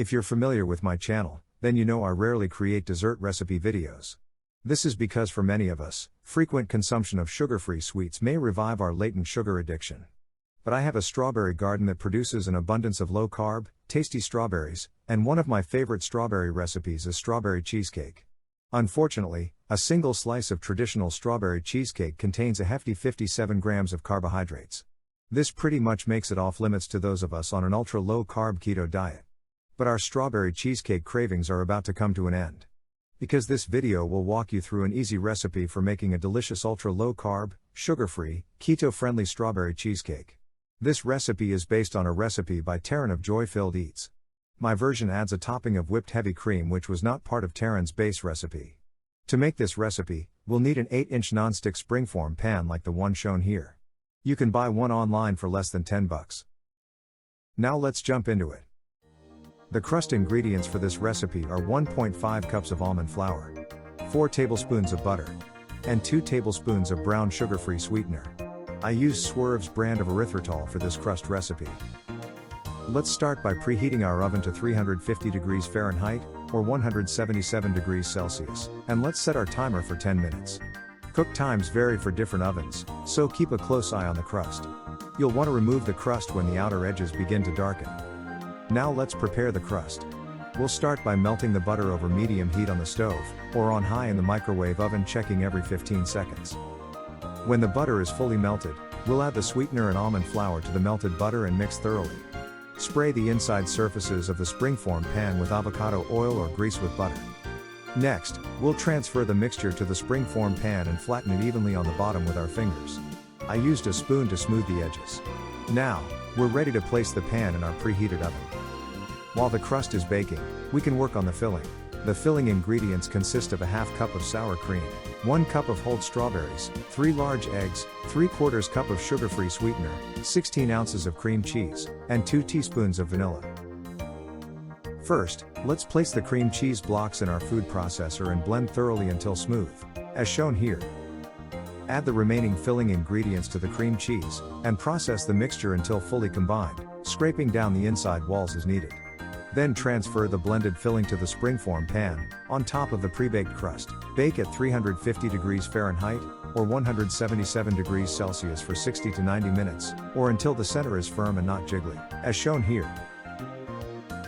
If you're familiar with my channel, then you know I rarely create dessert recipe videos. This is because for many of us, frequent consumption of sugar-free sweets may revive our latent sugar addiction. But I have a strawberry garden that produces an abundance of low-carb, tasty strawberries, and one of my favorite strawberry recipes is strawberry cheesecake. Unfortunately, a single slice of traditional strawberry cheesecake contains a hefty 57 grams of carbohydrates. This pretty much makes it off limits to those of us on an ultra-low-carb keto diet. But our strawberry cheesecake cravings are about to come to an end. Because this video will walk you through an easy recipe for making a delicious ultra-low-carb, sugar-free, keto-friendly strawberry cheesecake. This recipe is based on a recipe by Taryn of Joy-Filled Eats. My version adds a topping of whipped heavy cream which was not part of Taryn's base recipe. To make this recipe, we'll need an 8-inch nonstick springform pan like the one shown here. You can buy one online for less than $10. Now let's jump into it. The crust ingredients for this recipe are 1.5 cups of almond flour, 4 tablespoons of butter, and 2 tablespoons of brown sugar-free sweetener. I use Swerve's brand of erythritol for this crust recipe. Let's start by preheating our oven to 350 degrees Fahrenheit, or 177 degrees Celsius, and let's set our timer for 10 minutes. Cook times vary for different ovens, so keep a close eye on the crust. You'll want to remove the crust when the outer edges begin to darken. Now let's prepare the crust. We'll start by melting the butter over medium heat on the stove, or on high in the microwave oven, checking every 15 seconds. When the butter is fully melted, we'll add the sweetener and almond flour to the melted butter and mix thoroughly. Spray the inside surfaces of the springform pan with avocado oil or grease with butter. Next, we'll transfer the mixture to the springform pan and flatten it evenly on the bottom with our fingers. I used a spoon to smooth the edges. Now, we're ready to place the pan in our preheated oven. While the crust is baking, we can work on the filling. The filling ingredients consist of a half cup of sour cream, 1 cup of whole strawberries, 3 large eggs, 3/4 cup of sugar-free sweetener, 16 ounces of cream cheese, and 2 teaspoons of vanilla. First, let's place the cream cheese blocks in our food processor and blend thoroughly until smooth, as shown here. Add the remaining filling ingredients to the cream cheese, and process the mixture until fully combined, scraping down the inside walls as needed. Then transfer the blended filling to the springform pan, on top of the pre-baked crust. Bake at 350 degrees Fahrenheit, or 177 degrees Celsius for 60 to 90 minutes, or until the center is firm and not jiggly, as shown here.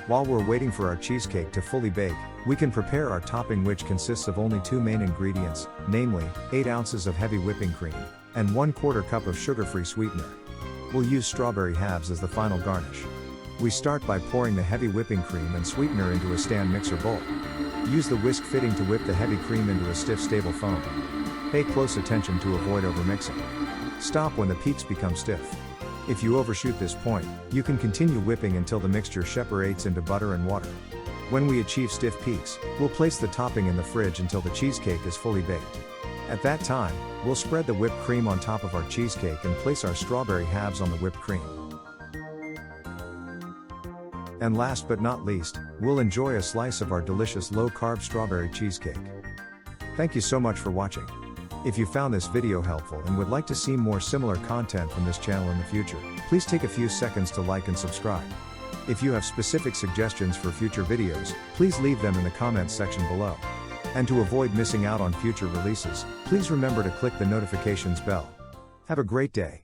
While we're waiting for our cheesecake to fully bake, we can prepare our topping, which consists of only 2 main ingredients, namely, 8 ounces of heavy whipping cream, and 1/4 cup of sugar-free sweetener. We'll use strawberry halves as the final garnish. We start by pouring the heavy whipping cream and sweetener into a stand mixer bowl. Use the whisk fitting to whip the heavy cream into a stiff, stable foam. Pay close attention to avoid overmixing. Stop when the peaks become stiff. If you overshoot this point, you can continue whipping until the mixture separates into butter and water. When we achieve stiff peaks, we'll place the topping in the fridge until the cheesecake is fully baked. At that time, we'll spread the whipped cream on top of our cheesecake and place our strawberry halves on the whipped cream. And last but not least, we'll enjoy a slice of our delicious low-carb strawberry cheesecake. Thank you so much for watching. If you found this video helpful and would like to see more similar content from this channel in the future, please take a few seconds to like and subscribe. If you have specific suggestions for future videos, please leave them in the comments section below. And to avoid missing out on future releases, please remember to click the notifications bell. Have a great day.